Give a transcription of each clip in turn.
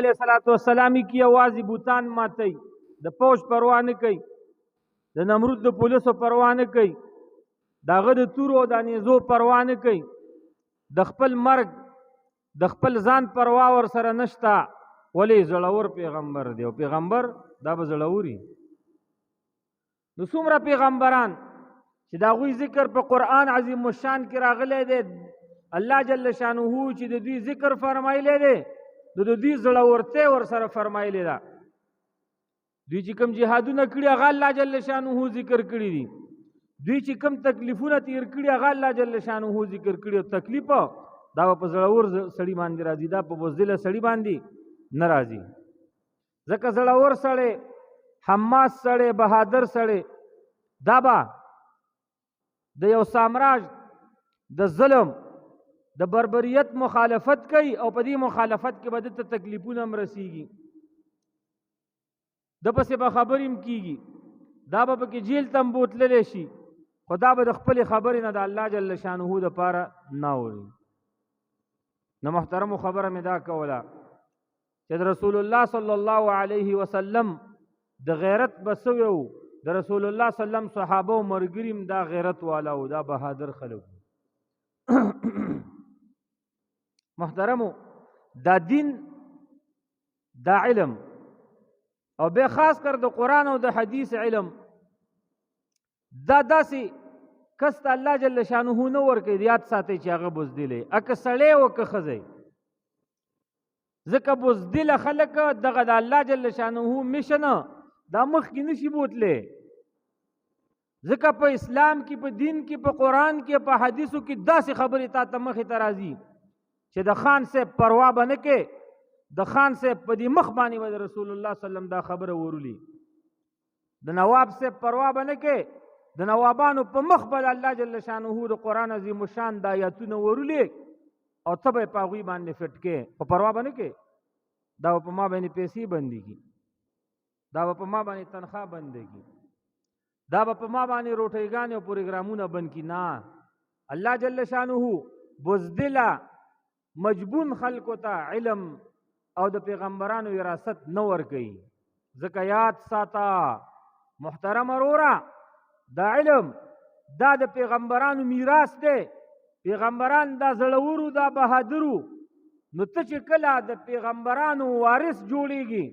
علیہ السلام کی आवाज بوتان ماتي د پوش پروا نه کوي د نمرود د پولیسو پروا نه کوي داغه د تورو د نيزو پروا نه کوي د خپل مرګ د خپل ځان پروا ور سره نشتا ولی زړور پیغمبر دی او پیغمبر دا به زړوري نو څومره پیغمبران چې دا غوي ذکر په قران عظیم الشان کې راغلي دي الله جل شانه چې د دوی ذکر فرمایلی دی د دوی زړورته ور سره فرمایلی دا دوی چې کوم جهادونه کړی هغه الله جل شانه ذکر کړی دي دوی چې کوم تکلیفونه تیر کړی هغه الله جل شانه ذکر کړی او تکلیف دا په زړور سړی باندې راځي دا په بوزدل سړی باندې ناراضي ځکه زړور سړی حماس سړی بهادر سړی دا با د یو سامراج د ظلم د بربریت مخالفت کوي او په دې مخالفت کې به د تکلیفونه هم رسیږي د پسې به خبرې هم کیږي دا به پکې جیل ته هم بوتللی شي خو دا به د خپلې خبرې نه د الله جل شانه دپاره نه اوري نو محترمو خبره مې دا کوله چې د رسول الله صلی الله علیه وسلم د غیرت به څه و د رسول الله صلی الله علیه وسلم صحابه او ملګري هم دا غیرت والا و دا بهادر خلک محترمو دا دین دا علم او به خاص کر د قرآن او د حدیث علم دا داسې کس ته الله جل شانه نه ورکوي یاد ساتئ چې هغه بزدلی که سړی و که ښځی ځکه بزدله خلک دغه د الله جل شانه میشن دا مخکې نشي بوتلی ځکه په اسلام کې په دین کې په قرآن کې په حدیثو کې داسې خبرې تا ته مخې ته راځي چې د خان صاحب پروا به نه کې د خان صاحب په دې مخ باندې به د رسول الله صلی الله علیه وسلم دا خبره ورولي د نواب صاحب پروا به نه کې د نوابانو په مخ به الله جل شانه د قرآن عظیم الشان د آیاتونه ورولي او ته به په هغوی باندې فټ کې خو پروا به نه کې دا به په ما باندې پیسې بندېږي دا به په ما باندې تنخواه بندېږي دا به په ما باندې روټیګانې او پروګرامونه بند کړي نه الله جل شانه بزدله مجبون خلکو ته علم او د پیغمبرانو وراثت نه ورکوي ځکه یاد ساته محترم وروره دا علم دا د پیغمبرانو میراث دی پیغمبران دا زړورو دا بهادرو نو ته چې کله د پیغمبرانو وارث جوړیږي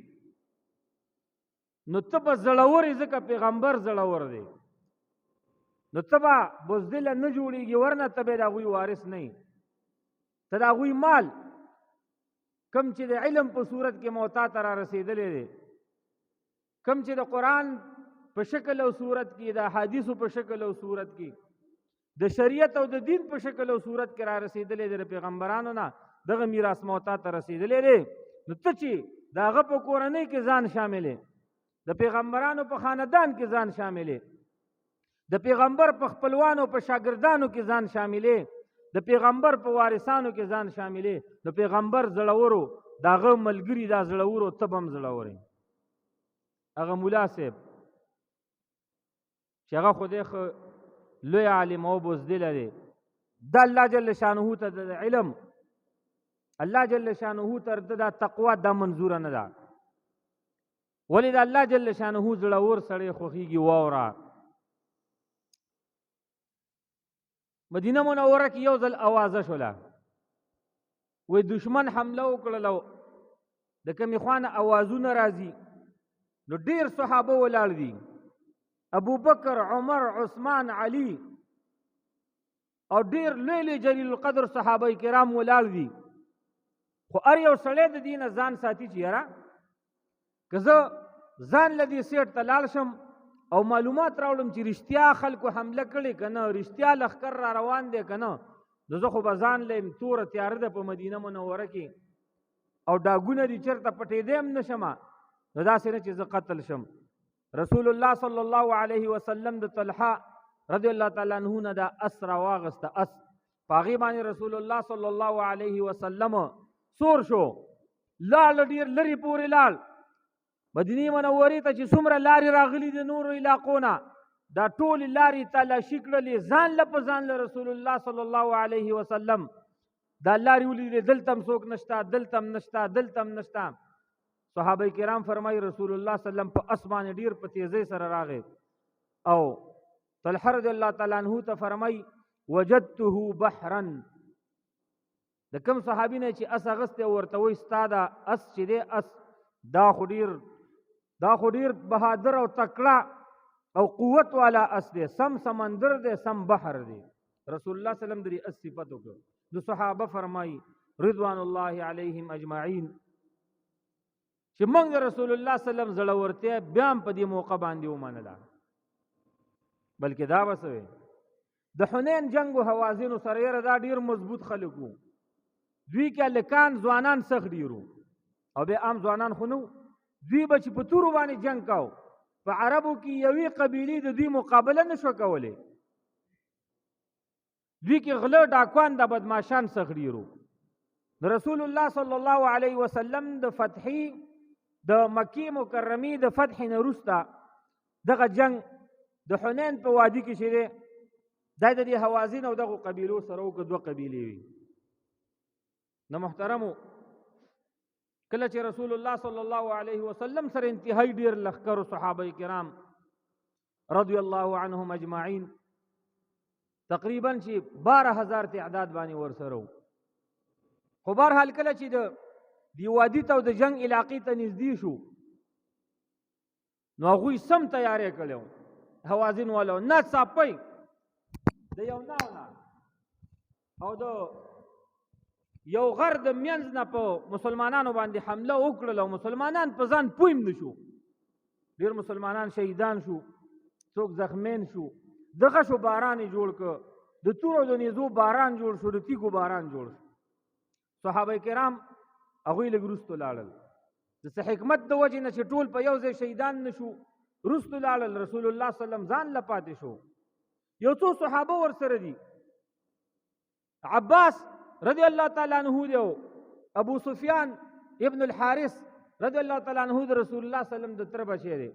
نو ته به زړور ځکه پیغمبر زړور دی نو ته به بزدله نه جوړیږي ورنه ته به د هغوی وارث نه یې ته د هغوی مال کم چې د علم په صورت کې موتا ته را رسېدلی دی کم چې د قرآن په شکل او صورت کې د حدیثو په شکل او صورت کې د شریعت او د دین په شکل او صورت کې را رسېدلی دی د پیغمبرانو نه دغه میراث موتا ته رسېدلی دی نو ته چې د هغه په کورنۍ کې ځان شاملې د پیغمبرانو په خاندان کې ځان شاملې د پیغمبر په خپلوانو په شاګردانو کې ځان شاملې د پیغمبر په وارثانو کې ځان شاملې د پیغمبر زړورو داغه ملګری دا زړورو تبم زړورې هغه مولا صاحب چې هغه خدای خو لوی عالم او بزدل دی د الله جل شانه ته د علم الله جل شانه ته د تقوا د منظور نه ده ولې د الله جل شانه زړور سړی خوخیږي واورا مدینه منوره کې یو ځل اوازه شوله وې دشمن حمله وکړله د کومې خوانه اوازونه راځي نو ډېر صحابه ولاړ دي ابو بکر عمر عثمان علي او ډېر لوی لوی جلیل القدر صحابه کرام ولاړ دي خو هر یو سړی د دې نه ځان ساتي چې یاره که زه ځان له دې سیټ ته لاړ شم او معلومات راوړم چې رښتیا خلکو حمله کړې که نه رښتیا لښکر را روان دی که نه نو زه خو به ځان لیم توره تیاره ده په مدینه منوره کې او ډاګونه دي چېرته پټېدی هم نه شم نو داسې نه چې زه قتل شم رسول الله صلی الله علیه وسلم د طلحه رضی الله تعالی عنه نه دا اس راواغسته اس په هغې باندې رسول الله صلی الله علیه وسلم سور شو لاړ ډېر لرې پورې لاړ مدینه منورې ته چې څومره لارې راغلي د نورو علاقو نه دا ټولې لارې تلاشي کړلې ځان له په ځان له رسول الله صلی الله علیه وسلم دا لارې ولیدې دلته هم څوک نشته دلته هم نشته دلته هم نشته صحابه کرام فرمای رسول الله صلی الله علیه وسلم په اسمان ډیر په تیزی سره راغی او طلحه رضی الله تعالی عنہ ته فرمای وجدته بحرا د کوم صحابي نه چې اس اغسته ورته وي استاد اس چې دی اس دا خو ډیر بهادر او تکړه او قوت والا اس دی سم سمندر دی سم بحر دی رسول الله صلی الله علیه وسلم د اس صفات وکړه د صحابه فرمای رضوان الله علیهم اجمعین چې موږ رسول الله صلی الله علیه وسلم زړورتیا بیا په دې موقع باندې ومنله بلکې دا وسوي د حنین جنگ او حوازن سره دا ډیر مضبوط خلک وو دوی کې لکان ځوانان سخت ډیرو او به عام ځوانان خو نو دوی به چې په تورو باندې جنگ کاو په عربو کې یوې قبیلې د دوی مقابله نشو کولی دوی کې غله ډاکوان د بدمعشان سخت ډیرو د رسول الله صلی الله علیه وسلم د فتحي د مکی مکرمی د فتح نه وروسته دغه جنگ د حنین په وادي کې چې دی دا د حوازن او دغه قبیلو سره وکړه دوه قبیلې وي نو محترمو کله چې رسول الله صلی الله علیه وسلم سره انتهایی ډیر لښکر صحابه کرام رضی الله عنهم اجمعین تقریبا چې 12000 تعداد باندې ورسره خو بهرحال کله چې د وادي ته د جنگ علاقې ته نږدې شو نو هغوی سم تیاری کړی حوازن والو ناڅاپي د یو ناونه او د یو غر د منځ نه په مسلمانانو باندې حمله وکړله او مسلمانان په ځان پویم نشو ډیر مسلمانان شهیدان شو څوک زخمین شو دغه شو باران جوړ ک د تورو د نيزو باران جوړ شو د تیګو باران جوړ شو صحابه کرام هغوی لږ رستو لاړل د څه حکمت د وجې نه چې ټول په یو ځای شهیدان نشو رستو لاړل رسول الله صلی الله علیه وسلم ځان له پاتې شو یو څو صحابه ورسره دي عباس رضی الله تعالی عنہ دی ابو سفیان ابن الحارث رضی الله تعالی عنہ د رسول الله صلی الله علیه وسلم د تر بچی دی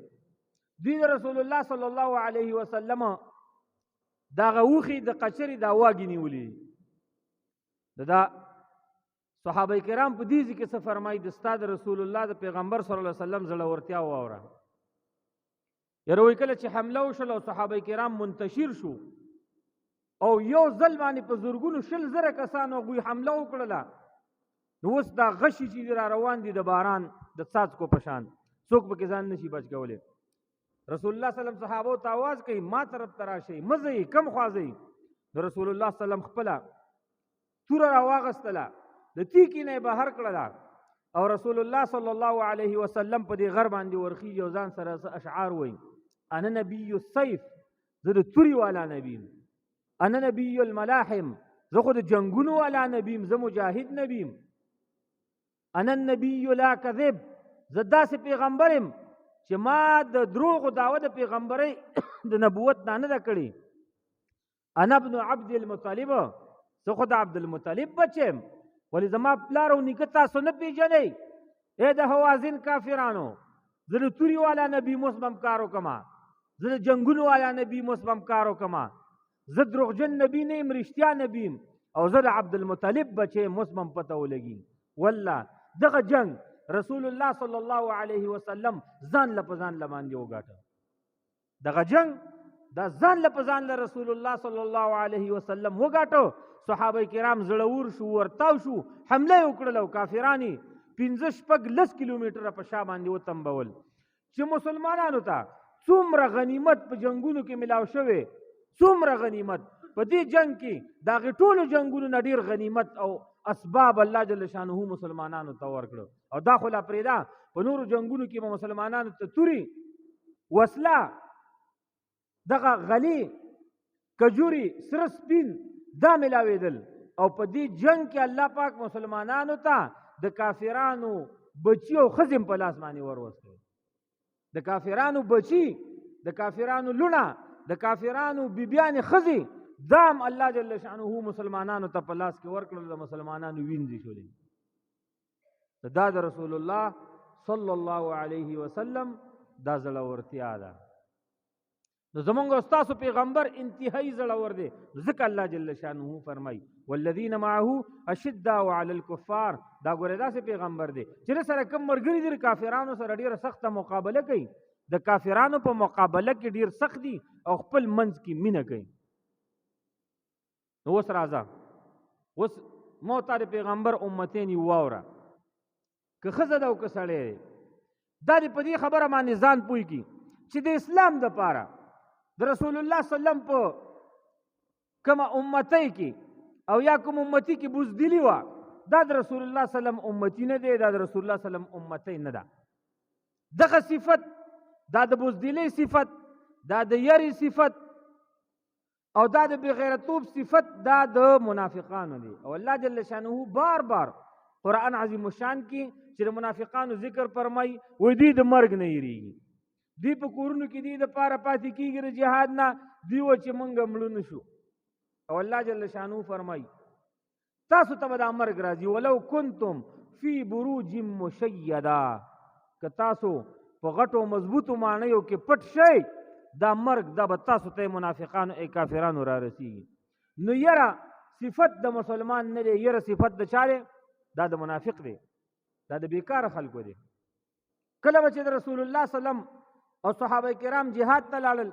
دوی د رسول الله صلی الله علیه وسلم دا غوخي د قچری دا واګی نیولې دا صحابه کرام په دې کې څه فرمایي د استاد رسول الله د پیغمبر صلی الله علیه وسلم زړورتیا واوره یروي کله چې حمله وشول او صحابه کرام منتشر شو او یو ځل باندې په زورګونو شل زره کسانو غوی حمله وکړله نو اوس دا غشي چې را روان دي د باران د څاڅکو په شان څوک پکې ځان نشي بچ کولی رسول الله صلی الله علیه وسلم صحابو ته आवाज کوي ما طرف ته راشئ مزئ کم خوازئ نو رسول الله صلی الله علیه وسلم خپله توره راواغستله د تیکې نه یې بهر کړله او رسول الله صلی الله علیه وسلم په دې غر باندې ورخیږي او ځان سره اشعار وایي انا نبی السیف زه د تورې والا نبیم انا نبی الملاحم زه خو د جنگونو والا نبیم زه مجاهد نبیم انا النبی لا کذب زه داسې پیغمبر یم چې ما د دروغو دعوه د پیغمبرۍ د نبوت نه ده کړې انا ابن عبد المطلب زه خو د عبد المطلب بچ یم ولې زما پلار او نیکه تاسو نه پیژنئ ای د حوازن کافرانو زه د تورې والا نبی مسبم کار وکړم زه د جنگونو والا نبی مسبم کار وکړم زه دروغجن نبی نه یم رښتیا نبی یم او زه د عبد المطلب بچی مسمم پته ولګي والله دغه جنگ رسول الله صلی الله علیه وسلم ځان له په ځان له باندې وګاټه دغه جنگ دا ځان له په ځان له رسول الله صلی الله علیه وسلم وګاټه صحابه کرام زړور شو ورتاو شو حمله وکړله او کافرانی 15-10 کیلومتره په شا باندې وتمبول چې مسلمانانو ته څومره غنیمت په جنگونو کې ملاو شوی څومره غنیمت په دې جنگ کې دا ټولو جنگونو نه ډیر غنیمت او اسباب الله جل شانه مسلمانانو ته ورکړو او دا خو لا پرېدا په نورو جنگونو کې به مسلمانانو ته توري وسله دغه غلی کجوري سره سپین دا ملاوېدل او په دې جنگ کې الله پاک مسلمانانو ته د کافرانو بچي او ښځې په لاس باندې وروستل د کافرانو بچي د کافرانو لونه د کافرانو بیبیانې ښځې دام الله جل شانه مسلمانانو ته په لاس کې ورکړل د مسلمانانو وینځې شولې دا د رسول الله صلی الله علیه وسلم دا زړورتیا ده نو زمونږ او ستاسو پیغمبر انتهایی زړور دی. ځکه الله جل شانه فرمایي والذین معه اشداء علی الکفار. دا ګوره داسې پیغمبر دی چې سره کوم ملګري دي کافرانو سره ډیره سخته مقابله کوي، د کافرانو په مقابله کې ډیر سخت دي او خپل منځ کې مینه کوي. نو اوس راځه، اوس موته د پیغمبر امتین واوره، که ښځه ده او که سړی دی، دا دې په دې خبره باندې ځان پوه کړي چې د اسلام دپاره د رسول الله صلی الله علیه وسلم په کومه امتی کې او یا کوم امتی کې بزدلی وه، دا د رسول الله صلی الله علیه وسلم امتی نه دی، دا د رسول الله صلی الله علیه وسلم امتی نه ده. دغه صفت، دا د بزدلی صفت، دا د یری صفت او دا د بغیرتوب صفت، دا د منافقانو دی. او الله جل شانه بار بار قرآن عظیم الشان کې چې د منافقانو ذکر فرمایي، وایي دوی د مرګ نه یریږي، دوی په کورونو کې دوی دپاره پاتې کېږي د جهاد نه، دوی وایي چې موږ مړه نه شو. او الله جل شانه فرمایي تاسو ته به دا مرګ راځي ولو کنتم فی بروج مشیدا، که تاسو په غټو مضبوطو ماڼیو کې پټ شئ، دا مرګ دا به تاسو ته منافقانو ای کافرانو را رسیږي. نو یره صفت د مسلمان نه دی، یره صفت د چا دی؟ دا د منافق دی، دا د بیکار خلکو دی. کله به چې د رسول الله صلی الله علیه وسلم او صحابه کرام جهاد ته لاړل،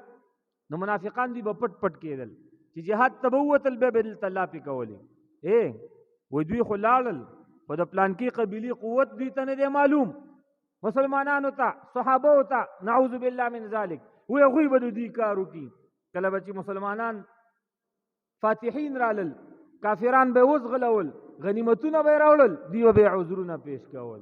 نو منافقان دوی به پټ پټ کېدل چې جهاد ته به ووتل، بیا به دلته لاپې کولې. وایي دوی خو لاړل، خو د پلانکي قبیلې قوت دوی ته نه دی معلوم، مسلمانانو ته صحابو ته نعوذ بالله من ذلک، وایي هغوی به د دوی کار وکړي. کله به چې مسلمانان فاتحین رالل، کافران به وزغلول، غنیمتونه به یې راوړل، دوی به عذرونه پیش کول،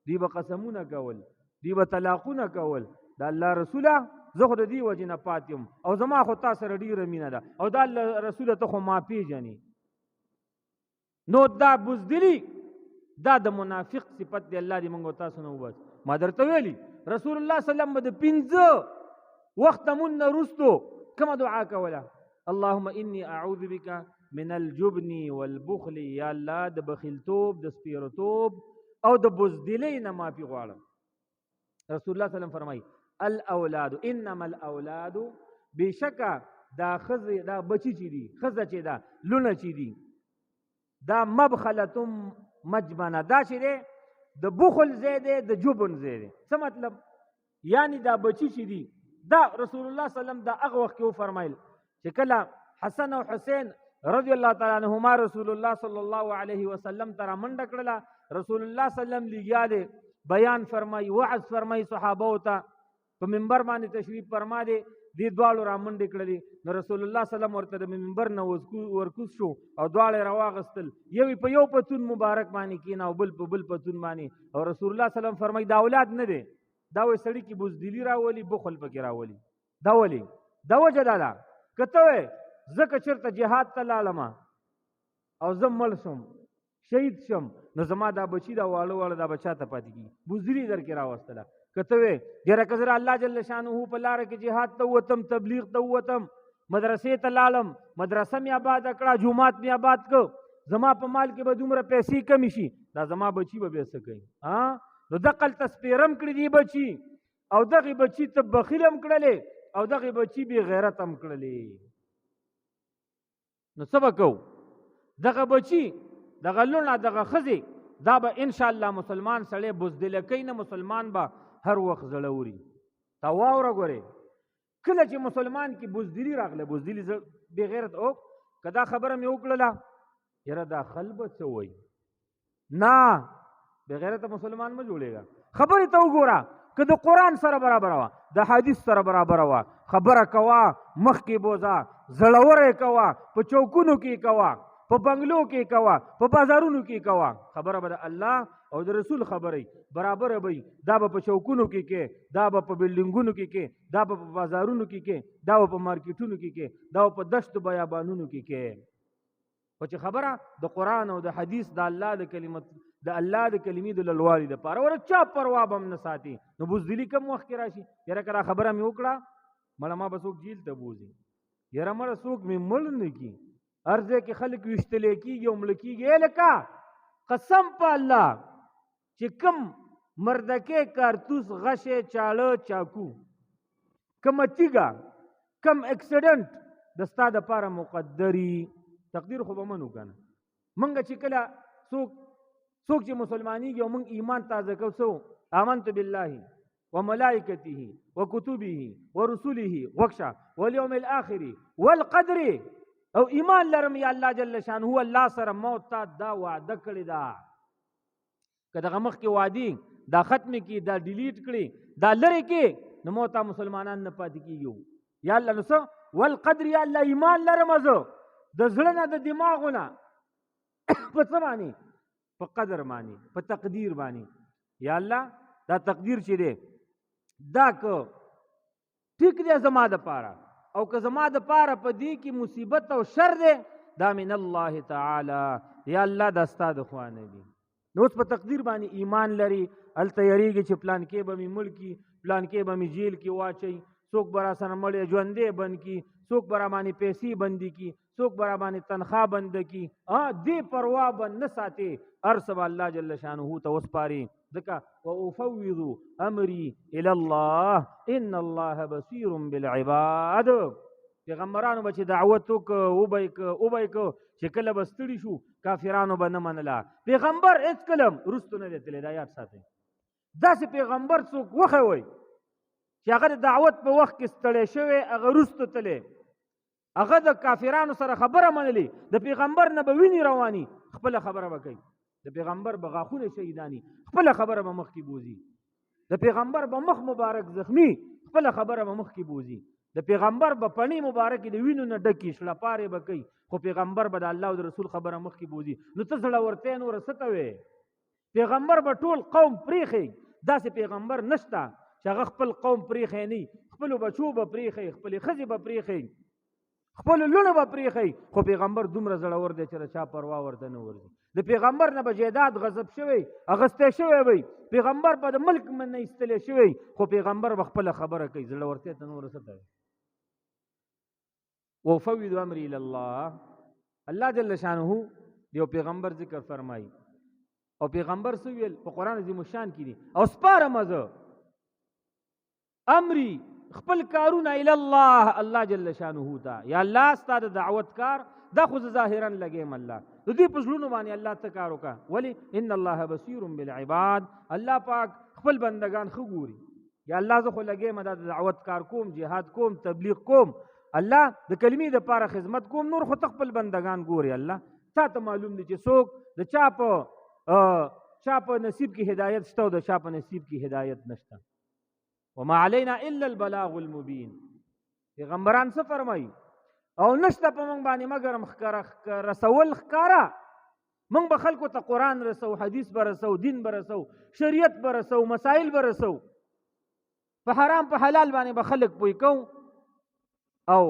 دوی به قسمونه کول، دوی به طلاقونه کول. د الله رسوله زه خو د دې وجې نه پات یم او زما خو تا سره ډېره مینه ده او دا الله رسوله ته خو ما پیژنې. نو دا بزدلي دا د منافق صفت دی. الله دې موږ تاسو نه وباسي. ما درته ویلي رسول الله صلی الله علیه وسلم د 5 وخته مون نه وروستو کومه دعا کوله؟ اللهم انی اعوذ بک من الجبن والبخل. یا الله د بخیلتوب، د سپیرتوب او د بزدلۍ نه معافي غواړم. رسول الله صلی الله علیه وسلم فرمایي الاولاد انما الاولاد، بشکه دا خزه دا بچی چې دي، خزه چې دا لونه چې دي، دا مبخله مجبنه، دا چې دی د بخل ځای دی، د جبن ځای دی. څه مطلب؟ یعنی دا بچی چې دي، دا رسول الله صلی الله علیه وسلم دا هغه وخت کې وفرمایل چې کله حسن او حسین رضی الله تعالی عنهما رسول الله صلی الله علیه وسلم ته رامنډه کړله، رسول الله صلی الله علیه وسلم لګیا دی، بیان فرمایي، وعظ فرمایي صحابو ته، په منبر باندې تشریف فرما دی، دې دواړو رامنډې کړلې. نو رسول الله صلی الله علیه وسلم ورته د منبر نه ورکوز شو او دواړه راواغستل، یو په یو پتون مبارک باندې کېنه او بل په بل پتون باندې. او رسول الله صلی الله علیه وسلم فرمایي دا اولاد نه دی، دا وایي سړي کې بزدلي راولي، بخل پکې راولي. دا ولې؟ دا وجه دا ده که ته وایې زه که چېرته جهاد ته لاړم او زه مړ شم، شهید شم، نو زما دا بچي دا واړه واړه دا بچا ته پاتې کېږي، بزدلي در کې راوستله. که ته وایې ډېره که زه الله جل شانه په لاره کې جهاد ته ووتم، تبلیغ ته ووتم، مدرسې ته لاړم، مدرسه مې آباده کړه، جومات مې آباد کړ، زما په مال کې به دومره پیسې کمې شي، دا زما بچي به بیا څه کوي؟ نو دقلته سپېرم کړي دي بچي، او دغې بچي ته بخیل هم کړلې او دغې بچي بې غیرت هم کړلې. نو څه به کوو؟ دغه بچي، دغه لوڼه، دغه ښځې، دا به انشاءالله مسلمان سړی بزدله کوي نه، مسلمان به هر وخت زړه وري. تا واوره ګورې، کله چې مسلمان کې بزدلي راغله، بزدلي بې غیرت، او که دا خبره مې وکړله یاره دا خل به څه وایي؟ نه، بې غیرته مسلمان مه جوړېږه. خبرې ته وګوره، که د قرآن سره برابره وه، د حدیث سره برابره وه، خبره کوه، مخکې بوځه، زړوره یې کوه، په چوکونو کې کوه، په بنګلو کې کوه، په بازارونو کې کوه. خبره به د الله او د رسول خبرې برابره به وي. دا به په چوکونو کې کې، دا به په بلډینګونو کې کې، دا به په بازارونو کې کې، دا به په مارکیټونو کې کې، دا به په دشتو بیابانونو کې کې. خو چې خبره د قرآن او د حدیث د الله د کلمت د الله د کلمې د لوړوالي دپاره ور چا پروا به هم نه ساتي، نو بزدلي کم وخت کې راشي. یاره که دا خبره مې وکړه مړه ما به څوک جیل ته بوځي، یاره مړه څوک مې مړ نه کي، هر ځای کې خلک ویشتلی کېږي او مړه کېږي. لکه قسم په الله چې کم مردکې، کارتوس، غشې، چاړه، چاکو، کومه تیږه کم اکسیډنټ د ستا دپاره مقدري تقدیر خو به منو که نه موږ چې کله څوک چې مسلمانېږي او موږ ایمان تازه کوو څه آمنت بالله وملائکته وکتبه ورسله وکشه والیوم الاخر والقدر او ایمان لرم یا الله جل شانه الله سره موت تا دا وعده کړې ده که دغه مخکې وعدې دا ختم کړي دا ډیلیټ کړي دا لرې کړي نو موت تا مسلمانان نه پاتې کېږي یا الله نو څه والقدر یا الله ایمان لرم زه د زړه نه د دماغو نه په څه باندې په قدر باندې په تقدیر باندې یا الله دا تقدیر چې دی دا که ټیک دی زما دپاره او که زما دپاره په دې کې مصیبت او شر دی دا من الله تعالی یا الله دا ستا د خوا نه دي نو اوس په تقدیر باندې ایمان لري هلته یریږي چې پلان کې به مې مړ کي پلان کې به مې جیل کې واچوي څوک به را سره مړی ژوندی بند کي څوک به را باندې پیسې بندي کي څوک به را باندې تنخوا بند کي دې پروا به نه ساتې هر څه به الله جل شانه ته وسپاري ځکه وافوض امري الى الله ان الله بصير بالعباد پیغمبرانو به چې دعوت وکړه وبه یې که چې کله به ستړي شو کافرانو به نه منله پیغمبر هېڅکله وروستو نه دی تللی دا یاد ساتئ داسې پیغمبر څوک وښوئ چې هغه د دعوت په وخت کې ستړی شوی هغه وروستو تللی هغه د کافرانو سره خبره منلې د پیغمبر نه به وینې رواني خپله خبره به کوي د پیغمبر به غاښونه شهیداني خپله خبره به مخکې بوځي د پیغمبر به مخ مبارک زخمی خپله خبره به مخکې بوځي د پیغمبر به پڼې مبارکې د وینو نه ډکې شړپارې به کوي خو پیغمبر به د الله او د رسول خبره مخکې بوځي نو ته زړورتیا نوره څه ته وې پیغمبر به ټول قوم پرېښی داسې پیغمبر نشته چې هغه خپل قوم پرېښی نه خپلو بچو به پرېښی خپلې ښځې به پرېښی خپل لونه به پرېښی خو پیغمبر دومره زړور دی چې د چا پروا ورته نه ورځي د پیغمبر نه به جیداد غصب شوی اغستی شوی وی پیغمبر به د ملک من نه ایستلی شوی خو پیغمبر به خپله خبره کوي زړورتیا ته نوره څه ته وفوض امري الى الله الله جل شانه دیو پیغمبر ذکر فرمایي او پیغمبر څه ویل په قرآن عظیم الشان کې دي او سپارم زه امري خپل کارونه الى الله الله جل شانه ته یا الله ستا د دعوت کار دا خو ظاهرا لګیم الله د دې په زړونو باندې الله ته کار وکړه ولې ان الله بصیر بالعباد الله پاک خپل بندگان ښه ګوري یا الله زه خو لګیم دا د دعوت کار کوم جهاد کوم تبلیغ کوم الله د کلمې دپاره خدمت کوم نور خو ته خپل بندگان ګوري الله تا ته معلوم دی چې څوک د چا په نصیب کې هدایت شته او د چا په نصیب کې هدایت نشته وما علينا الا البلاغ المبين پیغمبران څه فرمایي او نشته په موږ باندې مګر رسول ښکاره موږ به خلکو ته قرآن رسو حدیث به رسو دین به رسو شریعت به رسو مسائل به رسو په حرام په حلال باندې به خلک پوی کوو او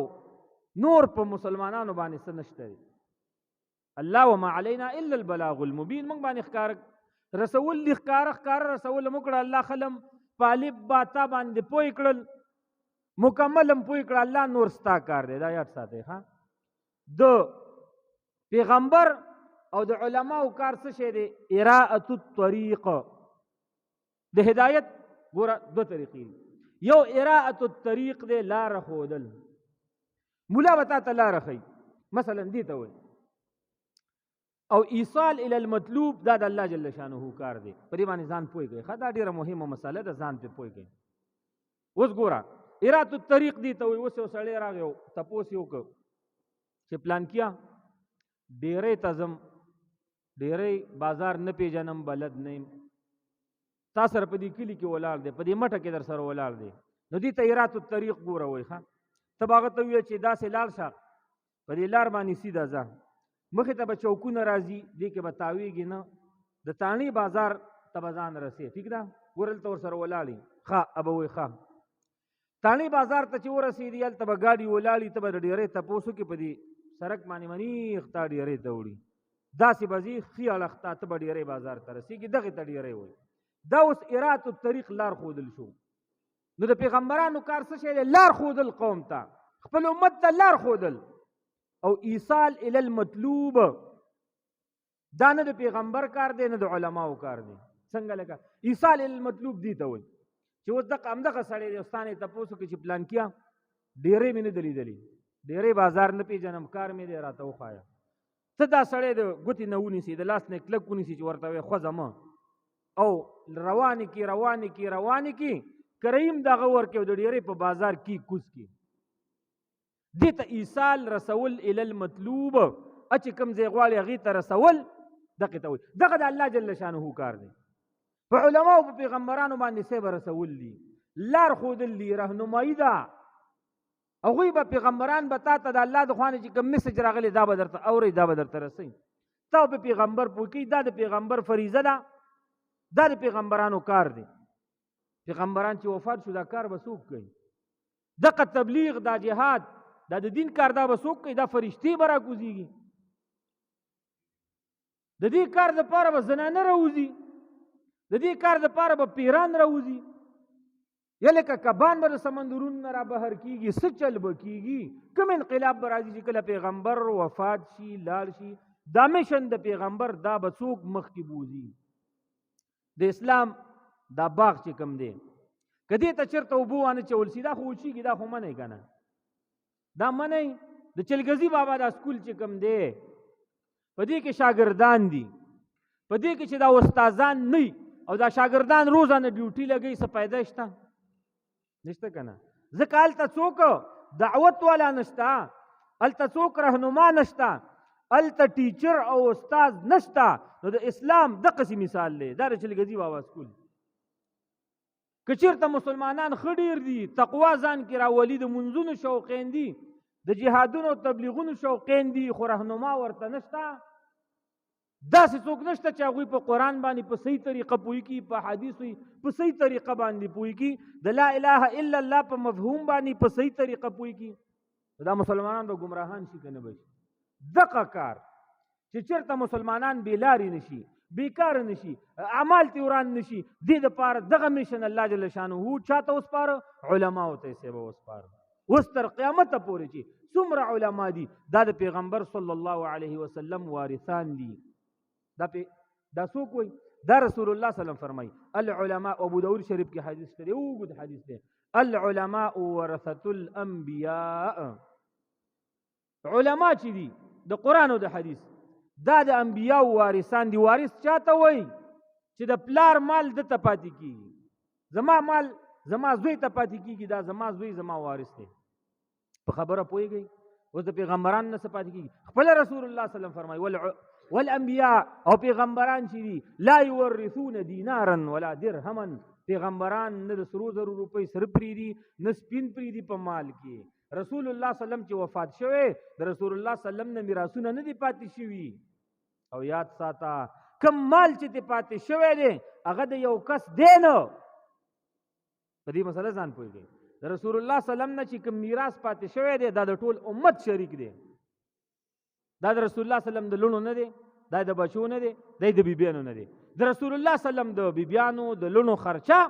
نور په مسلمانانو باندې څه نشته الله وما علينا الا البلاغ المبين موږ باندې ښکاره رسول دي ښکاره رسول موږ کړه الله خلم پالب باتا باندې پوی کړل مکملم پوی کړه الله نور ستا کار دی دا یاد ساتئ ها د پیغمبر او د علماو کار څه شی دی اراءة الطریق د هدایت ګوره دو طریقې یو اراءة الطریق دی لار ښودل مولا به تا ته لاره ښیي مثلا دې ته وایي او ایصال الى المطلوب دا د الله جل شانه کار دی په دې باندې ځان پوی کوي دا ډیره مهمه مسله ده ځان پې پوی کوي اوس ګوره اراءة الطریق دی ته وایي اوس یو سړی راغی او تپوس یې وکړ چې پلانکیا ډیرې ته ځم ډیرې بازار نه پیژنم بلد نه یم تا سره په دې کلي کې ولاړ دی په دې مټه کې در سره ولاړ دی نو دې ته اراءة الطریق ګوره وایي ښه ته به هغه ته ووایې چې داسې لاړ شه په دې لار باندې سیده ځه مخې ته به چوکونه راځي دې کې به تاویږي نه د تاڼې بازار ته به ځان رسې ټیک ده ګوره هلته ورسره ولاړې ښه ابه وایي ښه تاڼې بازار ته چې ورسېدي هلته به ګاډي ولاړي ته به د ډېرې تپوس وکړې په دې سړک باندې منیخ تا ډېرې ته وړي داسې به ځي ښي اړخ ته ته به ډېرې بازار ته رسېږي دغې ته ډېرې وایي دا اوس اراءة الطریق لار ښودل شو نو د پیغمبرانو کار څه شی دی لار ښودل قوم ته خپل امت ته لار ښودل او ایصال الی المطلوب دا نه د پیغمبر کار دی نه د علماو کار دی څنګه لکه ایصال الی المطلوب دی ته وایي چې اوس همدغه سړی دی استانې تپوس وکړي چې پلانکیا ډېرې مې نه دي لیدلي، ډېرې بازار نه پېژنم، کار مې دی راته وښایه. ته دا سړی د ګوتې نه ونیسي، د لاس نه کلک ونیسي چې ورته وایې خوځه مه، او روانې کې کریم دغه ورکوي د ډېرې په بازار کې کوز کې. دې ته ایصال رسول الی المطلوب، چې کوم ځای غواړي هغې ته رسول، دغې ته وایي. دغه د الله جل شانه کار دی. په علماو په پیغمبرانو باندې څه به رسول دي، لار ښودل دي، رهنمایي ده. هغوی به پیغمبران به تا ته د الله د خوا نه چې کوم مسج راغلی دا به درته اورئ، دا به درته رسوي. تا په پیغمبر پوه کوي، دا د پیغمبر فریضه ده، دا د پیغمبرانو کار دی. پیغمبران چې وفات شو دا کار به څوک کوي؟ دغه تبلیغ، دا جهاد، دا د دین کار دا به څوک کوي؟ دا فرشتې به راکوزېږي. د دې کار دپاره به زنانه راوځي، د دې کار دپاره به پیران راوځي، یا لکه کبان به د سمندرونو نه را بهر کېږي. څه چل به کېږي؟ کوم انقلاب به راځي چې کله پیغمبر وفات شي، لاړ شي، دا میشن د پیغمبر دا به څوک مخکې بوځي؟ د اسلام دا باغ چې کوم دی، که دې ته چېرته اوبه وانه چول شي دا خو وچېږي، دا خو منی که نه؟ دا منی. د چلګزي بابا دا سکول چې کوم دی، په دې کې شاګردان دي، په دې کې چې دا استادان نه او دا شاګردان روزانه ډیوټي لګوي، څه پیدا شته؟ نشته که نه؟ ځکه هلته څوک دعوت والا نشته، هلته څوک رهنما نشته، هلته ټیچر او استاد نشته. نو د اسلام دقسې مثال دی، دا د چلګزي بابا سکول. که چېرته مسلمانان ښه ډېر دي، تقوا ځان کې راولي، د منځونو شوقین دي، د جهادونو تبلیغونو شوقین دي، خو رهنما ورته نشته. داسې څوک نشته چې هغوی په قرآن باندې په صحیح طریقه پوهېږي، په حدیثو په صحیح طریقه باندې پوهېږي، د لا اله الا الله په مفهوم باندې په صحیح طریقه پوهېږي. دا مسلمانان به ګمراهان شي که نه به شي؟ دغه کار چې چېرته مسلمانان بې لارې نشي، بیکاره نشي، اعمال ته وران نشي، دې دپاره دغه میشن الله جل شانه چاته وسپاره؟ علماو ته یې به وسپاره. اوس تر قیامته پورې چې څومره علما دي، دا د پیغمبر صلی الله علیه وسلم وارثان دي. دا څوک وایي؟ دا رسول الله صلی الله علیه وسلم فرمایي العلماء. ابو داود شریف کې حدیث دی، اوږد حدیث دی، العلماء ورثة الانبیاء. علما چې دي د قرآن او د حدیث، دا د انبیاء وارثان دي. وارث چاته وایي؟ چې د پلار مال دته پاتې کېږي، زما مال زما زوی ته پاتې کېږي، دا زما زوی زما وارث دی. په خبره پوهېږئ؟ اوس د پیغمبران نه څه پاتې کېږي؟ خپله رسول الله صلی الله علیه وسلم فرمایي والانبیاء، او پیغمبران چې دي لا یورثون دینارا ولا درهما، پیغمبران نه د سرو زرو روپۍ سره پرېږدي، نه سپین پرېږدي په مال کې. رسول الله صلی الله علیه وسلم چې وفات شوی، د رسول الله صلی الله علیه وسلم نه میراثونه نه دي پاتې شوي. او یاد ساته، کم مال چې ته پاتې شوی دی هغه د یو کس دی نه. په دې مسله ځان پوهېږئ. د رسول الله صلی الله علیه وسلم نه چې کوم میراث پاتې شوی دی دا د ټول امت شریک دی. دا د رسول الله صلی الله علیه وسلم د لوڼو نه دی، دا د بچو نه دی، دا د بیبیانو نه دی. د رسول الله صلی الله علیه وسلم د بیبیانو د لوڼو خرچه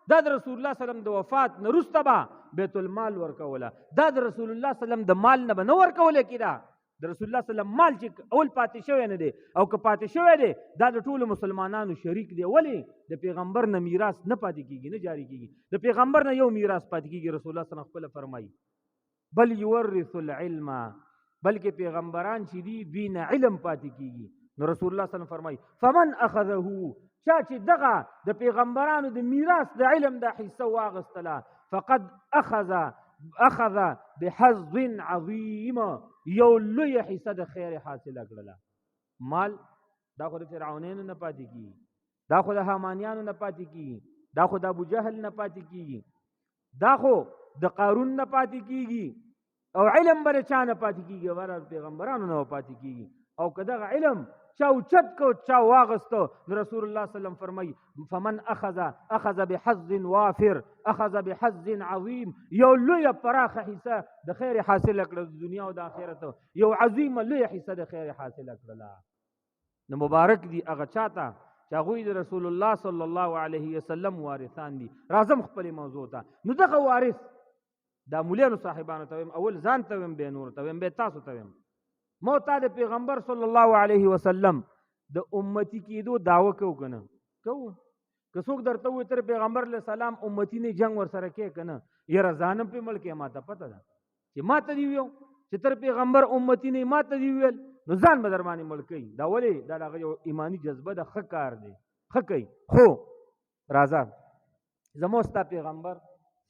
دا د رسول الله صلی الله علیه وسلم د وفات نه وروسته به بیت المال ورکوله. دا د رسول الله صلی الله علیه وسلم د مال نه به نه ورکوله کېده. د رسول الله صلی الله علیه وسلم مال چې اول پاتې شوی نه دی، او که پاتې شوی دی دا د ټولو مسلمانانو شریک دی. ولې؟ د پیغمبر نه میراث نه پاتې کېږي، نه جاری کېږي. د پیغمبر نه یو میراث پاتې کېږي. رسول الله صلی الله علیه وسلم خپله فرمایي بل یورث العلم، بلکې پیغمبران چې دي دوی نه علم پاتې کېږي. نو رسول الله صلی الله علیه وسلم فرمایي فمن اخذه، چا چې دغه د پیغمبرانو د میراث د علم د حصه واغستله، فقد اخذ بحظ عظیم، یو لوی حصه د خیر حاصله کړله. مال دا خو د فرعونانو نه پاتې کېږي، دا خو د حامانیانو نه پاتې کېږي، دا خو د ابو جهل نه پاتې کېږي، دا خو د قارون نه پاتې کېږي. او علم به د چا نه پاتې کېږي؟ بهر پیغمبرانو نه پاتې کېږي. او که دغه علم چا اوچت کو، چا واغسته، نو رسول الله صلی الله علیه وسلم فرمایي فمن اخذ بحظ وافر، اخذ بحظ عظیم، یو لویه پراخه حصه د خیر حاصله کړه د دنیا او د آخرت، یو عظیمه لویه حصه د خیر حاصله کړله. نو مبارک دي هغه چاته چې هغوی د رسول الله صلی الله علیه وسلم وارثان دي. راځم خپلې موضوع ته. نو دغه وارث دا مولیانو صاحبانو ته ویم، اول ځان ته ویم، بیا نورو ته ویم، بیا تاسو ته ویم. مو تا د پیغمبر صلی الله علیه وسلم د امتی کېدو دعوه کوو که نه کوو؟ که څوک درته ووایي تر پیغمبر علیه السلام امتی نه جنګ ورسره کوې که نه، یاره ځانم پرې مړ کړې، ما ته پته ده. چې ما ته دی ویو چې تر پیغمبر امتی نه ما ته دی ویل نو ځان به در باندې مړ کوي. دا ولې دا هغه یو ایمانی جذبه ده، ښه کار دی، ښه کوي. خو راځه زموږ ستا پیغمبر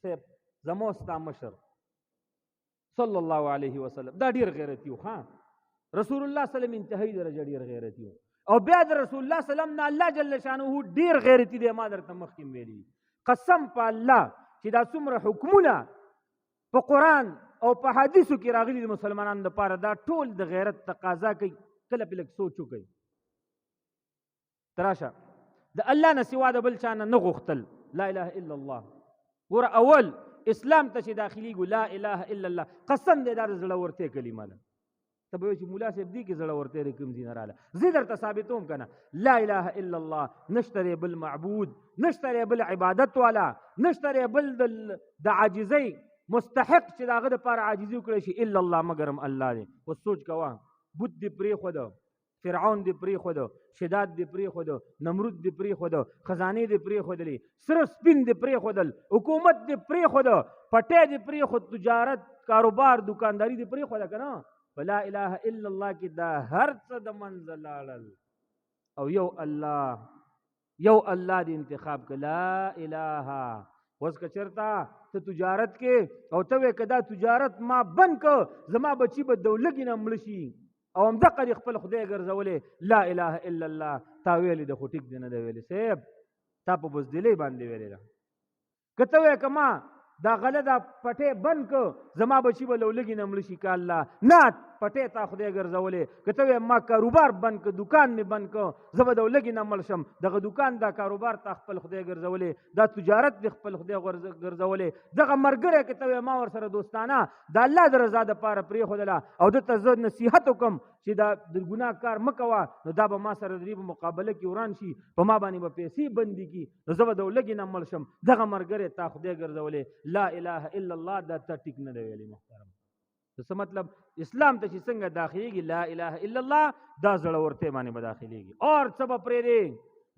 صاحب، زموږ ستا مشر صلی الله علیه وسلم دا ډیر غیرتی و. ها رسول الله صلی الله علیه وسلم انتهایی درجه ډیر غیرتی و. او بیا د رسول الله صلی الله علیه وسلم نه الله جل شانه ډیر غیرتی دی. ما درته مخکې ویلي قسم په الله چې دا څومره حکمونه په قرآن او په حدیثو کې راغلي د مسلمانانو لپاره دا ټول د غیرت تقاضا کوي. کله پې لږ سوچ وکړئ. تراشه د الله نه سوا د بل چا نه غوښتل لا اله الا الله. ګوره اول اسلام ته چې داخليږو لا اله الا الله قسم دې دا د زړورتیا کلمه ده. ته به وایې چې ملا صاحب دې کې زړورتیا د کوم ځای نه راغله؟ زه درته ثابتوم که نه لا اله الا الله نشته دی بل معبود، نشته دی بل عبادت والا، نشته دی بل د عاجزۍ مستحق چې د هغه دپاره عاجزي وکړی شي الا الله مګر هم الله دی. اوس سوچ کوه بت دې پرېښوده، فرعون دې پرېښوده، شداد دې پرېښوده، نمرود دې پرېښوده، خزانې دې پرېښودلې، سره سپین دې پرېښودل، حکومت دې پرېښوده، پټی دې پرېښود، تجارت کاروبار دکانداري دې پرېښوده که نه؟ په لا اله الا الله کې دا هر څه د منځه لاړل او یو الله دې انتخاب که لا اله. اوس که چېرته ته تجارت کې او ته وایې که دا تجارت ما بند که زما بچي به د لږې نه مړه شي او همدغه دې خپل خدای ګرځولې لا اله الا الله تا ویلې ده خو ټیک دې نه ده ویلې صاحب، تا په بزدلۍ باندې ویلې ده. که ته وایې که ما دا غله دا پټې بند که زما بچي به له لږې نه مړه شي که الله نه پټې تا خدای ګرځولې. که ته وایې ما کاروبار بند که دکان مې بند که زه به د لږې نه مړ شم، دغه دکان دا کاروبار تا خپل خدای ګرځولې، دا تجارت دې خپل خدای ګرځولې، دغه ملګری که ته وایې ما ورسره دوستانه د الله د رضا دپاره پرېښودله او دته زه نصیحت وکړم چې دا د ګناه کار مه کوه نو دا به ما سره د دې په مقابله کې وران شي، په ما باندې به پیسې بندي کړي نو زه به د لږې نه مړ شم، دغه ملګری تا خدای ګرځولې لا اله الا الله دا ته ټیک نه دی ویلې. محترم څه مطلب اسلام ته چې څنګه داخليږي لا اله الا الله دا زړورتیا باندې به داخليږي اور څه به پرېږدي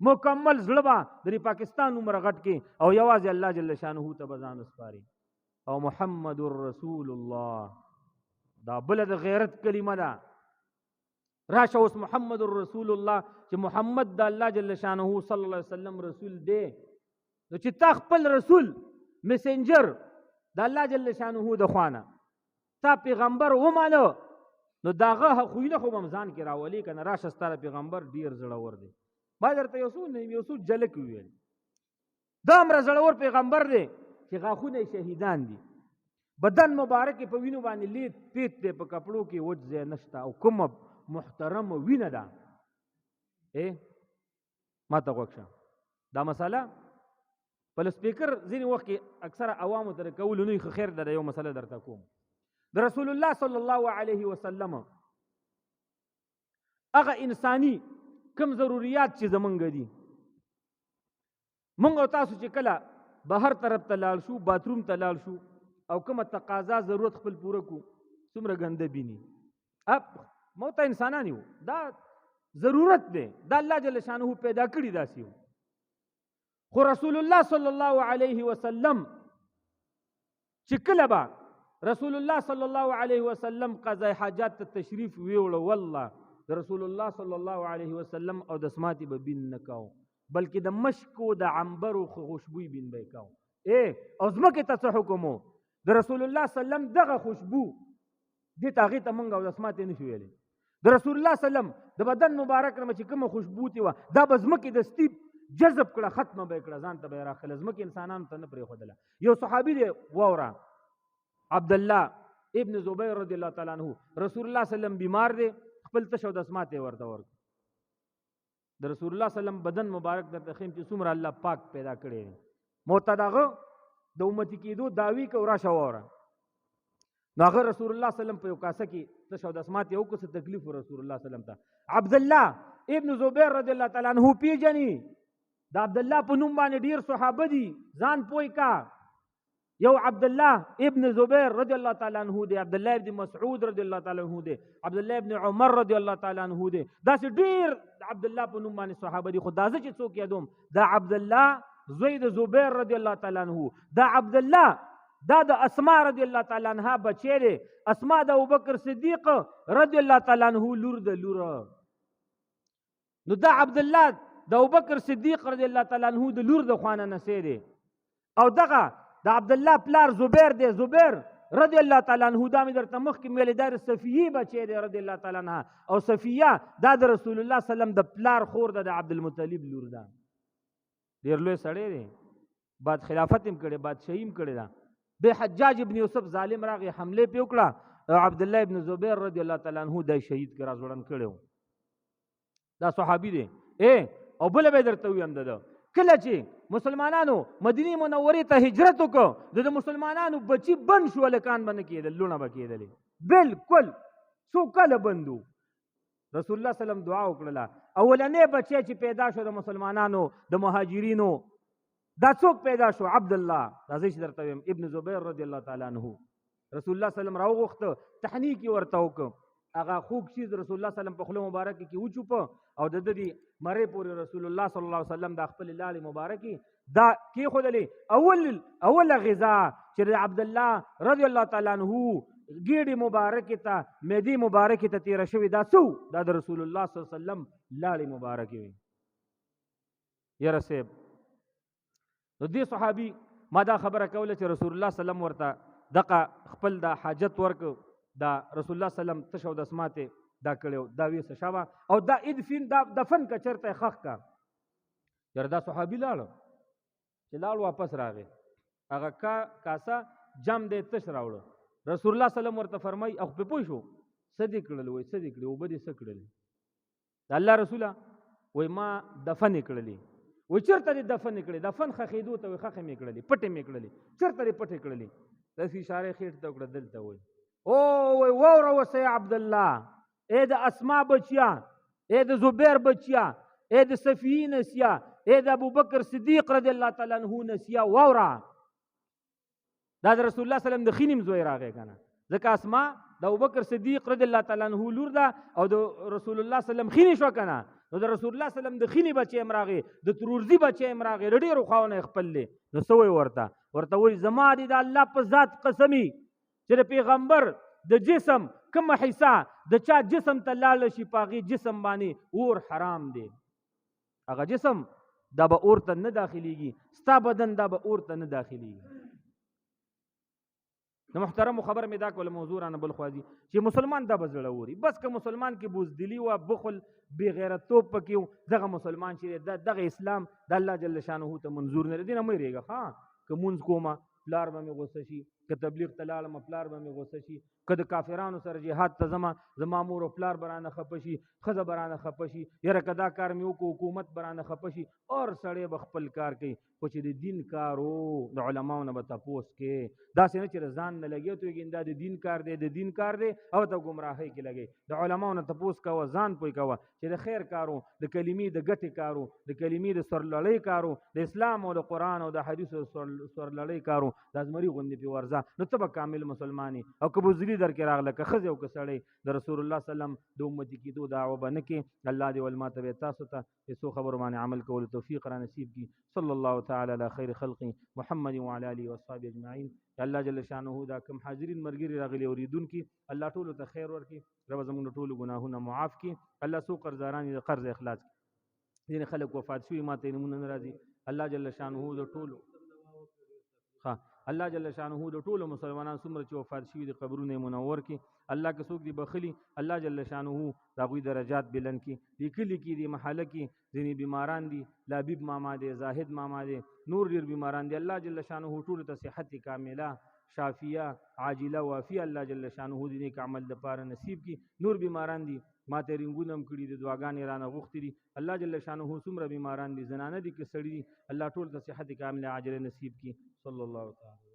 مکمل زړه به د پاکستان عمره غټ کې او یوازې الله جل شانه ته به ځان وسپاري او محمد رسول الله دا بله د غیرت کلمه ده. راشه اوس محمد رسول الله چې محمد د الله جل شانه صلی الله علیه وسلم رسول دی نو چې تا خپل رسول مسنجر د الله جل شانه د خوانه تا پیغمبر ومانه نو داغه خوینه خو هم ځان کې راولي که نه. راشه ستاره پیغمبر ډېر زړور دی. ما درته یو څو جلک وویل دا همره زړور پیغمبر دی چې غاښونه یې شهیدان دي، بدن مبارک په وینو باندې لید پیت دی، په کپړو کې وچ ځای نشته او کومه محترم وینه ده. ما ته غوږ شه دا مسله په سپیکر ځینې وخت کې اکثره عوامو ته کولو نه خیر ده. یو مسله درته کوم د رسول الله صلی الله علیه وسلم هغه انسانی کم ضروریات چې زمونږ دي مونږ او تاسو چې کله بهر طرف ته لاړ شو باتروم ته لاړ شو او کومه تقاضا ضرورت خپل پوره کو څومره ګنده بینی موته انسانان یو دا ضرورت دی دا الله جل شانه پیدا کړی داسې یو. خو رسول الله صلی الله علیه وسلم چې کله به رسول الله صلی الله علیه وسلم قضای حاجات ته تشریف ویوړه والله د رسول الله صلی الله علیه وسلم او د سماتی به بین نه کاو بلکې د مشک او د عنبر او خوشبوئی بین به کاو. او ځمکې ته څه حکم و د رسول الله صلی الله علیه وسلم دغه خوشبو دې ته هغې ته موږ او د سماتی نشو ویلی. د رسول الله صلی الله علیه وسلم د بدن مبارک نه چې کومه خوشبو تې وه دا به ځمکې د ستیب جذب کړه ختمه به یې کړه ځان ته به یې راخله ځمکې انسانانو ته نه پرېښودله. یو صحابي دی واوره عبدالله ابن زبیر رضی الله تعالی عنہ رسول الله صلی الله علیه وسلم بیمار دی خپل تشو د اسمات ورته ورک د رسول الله صلی الله علیه وسلم بدن مبارک درته خیم چې څومره الله پاک پیدا کړی معتدغه د امتی کېدو داوی کو راشه وره نو هغه رسول الله صلی الله علیه وسلم په یو کاسه کې تشو د اسمات یو کو څه تکلیف رسول الله صلی الله علیه وسلم ته عبدالله ابن زبیر رضی الله تعالی عنہ پیجنی د عبدالله په نوم باندې ډیر صحابه دي ځان پوي کا یو عبدالله ابن زبیر رضی الله تعالی عنہ دی، عبدالله ابن مسعود رضی الله تعالی عنہ دی، عبدالله ابن عمر رضی الله تعالی عنہ دی. دا چې ډیر عبدالله په نوم باندې صحابه دي خو دا چې څوک یادوم دا عبدالله زید زبیر رضی الله تعالی عنہ دا عبدالله دا د اسماء رضی الله تعالی عنها بچی دی. اسماء د ابوبکر صدیق رضی الله تعالی عنه لور د لور. نو دا عبد الله د ابوبکر صدیق رضی الله تعالی عنه د لور د خوانه نسی دی. او دغه د عبد الله پلار زبیر دی. زبیر رضی الله تعالی عنه دا مې درته مخکې ویلې دا د صفیه بچی دی رضی الله تعالی عنها. او صفیه دا د رسول الله صلی الله علیه وسلم د پلار خور ده، د عبدالمطلب لور ده. ډېر لوی سړی دی، بعد خلافت هم کړی، بادشاهي هم کړې ده. بیا حجاج ابن یوسف ظالم راغی، حمله پې وکړه او عبد الله ابن زبیر رضی الله تعالی عنه دا شهید کړه، ځوړند کړی و. دا صحابي دی. او بله به یې درته ویم ده کله چې مسلمانانو مدینې منورې ته هجرت وکړو، د مسلمانانو بچي بند شو، هلکان به نه کېدل، لوڼه به کېدلې. بلکل څو کله بند و. رسول الله صلی الله علیه وسلم دعا وکړله. اولنی بچی چې پیدا شو د مسلمانانو د مهاجرینو دا څوک پیدا شو؟ عبد الله. راځئ چې درته ویم ابن زبیر رضی الله تعالی عنه. رسول الله صلی الله علیه وسلم راوغوښته، تحنیک یې ورته وکړ. هغه خوږ چیز رسول الله صلی الله علیه وسلم په خوله مبارکه کې وچوپه او د دې مرې پورې رسول الله صلی الله علیه وسلم د خپل لاړې مبارکې دا کېښودلې. اوله غذا چې د عبد الله رضی الله تعالی عنه ګېډې مبارکې ته، معدې مبارکې ته تېره شوې، دا څه دا د رسول الله صلی الله علیه وسلم لاړې مبارکې وې. یاره صاحب نو دې صحابي ما دا خبره کوله چې رسول الله صلی الله علیه وسلم ورته دغه خپل دا حاجت ورکړ، دا رسول الله صلی الله علیه وسلم تشه او د اسماتې دا کړی دا ویسه شوه او دا ادفن دا دفن که چېرته یې ښخ کا. یاره دا صحابي لاړ، چې لاړ واپس راغی، هغه کاسه جم دی تش راوړه. رسول الله صلی الله علیه وسلم ورته فرمایي او پې پوه شو څه دې کړل؟ وایي څه دې کړې؟ اوبه دې څه کړلې؟ د الله رسوله وایي ما دفن یې کړلې. وایي چېرته دې دفن یې کړې؟ دفن ښخېدو ته وایي ښخې مې کړلې، پټې مې کړلې. چېرته دې پټې کړلې؟ داسې اشاره یې خېټې ته وکړه دلته. وایي او وایي واوره اوسه یا عبدالله، ای د اسما بچیا، ای د زبیر بچیا، ای د صفیه نسیا، ای د ابوبکر صدیق رضی الله تعالی عنه نسیا، واوره. دا د رسول الله صلی الله علیه وسلم د خینیم زوی راغی که نه، ځکه اسما د ابوبکر صدیق رضی الله تعالی عنه لور ده او د رسول الله صلی الله علیه وسلم خینې شوه که نه. نو د رسول الله صلی الله علیه وسلم د خینې بچی هم راغی، د ترورزي بچی هم راغی، د ډېرو خواونه یې خپل دی. نو څه وایي ورته وایي زما دې د الله په ذات قسمي چې د پیغمبر د جسم کومه حصه د چا جسم ته لاړه شي په هغې جسم باندې اور حرام دی. هغه جسم دا به اور ته نه داخلیږي، ستا بدن دا به اور ته نه داخلیږي. د محترمو خبر مې دا کوله موضوع رانه بل خوا ځي چې مسلمان دا به زړه اوري. بس که مسلمان کې بزدلي وه، بخل، بې غیرتوب پکې و، دغه مسلمان چې دغه اسلام د الله جل شانه ته منظور نه دی. دې نه مه وېرېږه. ها که مونځ کومه پلار به مې غوسه شي، که تبلیغ ته لاړم پلار به مې غوسه شي، که د کافرانو سره جهاد ته ځمه زما مور او پلار به رانه خفه شي، ښځه به رانه خفه شي، یاره که دا کار مې وکړو حکومت به رانه خفه شي. اور سړی به خپل کار کوي، خو چې د دین کار و د علماو نه به تپوس کې. داسې نه چې د ځان نه لګي ته وایي دا د دین کار دی، د دین کار دی او ته ګمراهۍ کې لګي. د علماو نه تپوس کوه، ځان پوه کوه چې د خیر کارو، د کلمې د ګټې کارو، د کلمې د سرلړۍ کارو، د اسلام او د قرآن او د حدیثو سرلړۍ کارو، د ازمري غوندې پې ورځه، نو ته به کامل مسلمان یې. او که بزدلي در کې راغله، که ښځې او که سړی، د رسول الله صلی الله علیه وسلم د امتي کېدو دعوه به نه کې. الله دې ول ماته به تاسو ته څو خبرو باندې عمل کولو توفیق را نصیب کړي. صلی الله تعالی علی خیر خلقه محمد وعلى اله واصحابه اجمعین. الله جل شانه دا کوم حاضرین مرګري راغلي اوریدونکي الله ټولو ته خیر ورکړي، رب زموږ ټولو ګناهونه معاف کړي. الله څو قرضداران د قرض اخلاص کړي. ځینې خلک وفات شوي ماته نمونه نه راځي. الله جل شانه د ټولو الله جل شانه د ټولو مسلمانانو څومره چې وفات شوي د قبرونه منور کړي. الله که څوک دې بخلي الله جل شانه د هغوی درجات بلند کړي. دې کلي کې دې محله کې ځینې بیماران دي، لابیب ماما دی، زاهد ماما دی، نور ډېر بیماران دي. الله جل شانه ټولو ته صحت کامله شافیه عاجله وافیه الله جل شانه دې نیک عمل دپاره نصیب کړي. نور بیماران دي ماته رنګونه هم کړي دي، دعاګانې رانه غوښتي دي. الله جل شانه څومره بیماران دي، زنانه دي که سړي دي، الله ټول ته صحت کامله عاجله نصیب کړي. صلی الله تعالی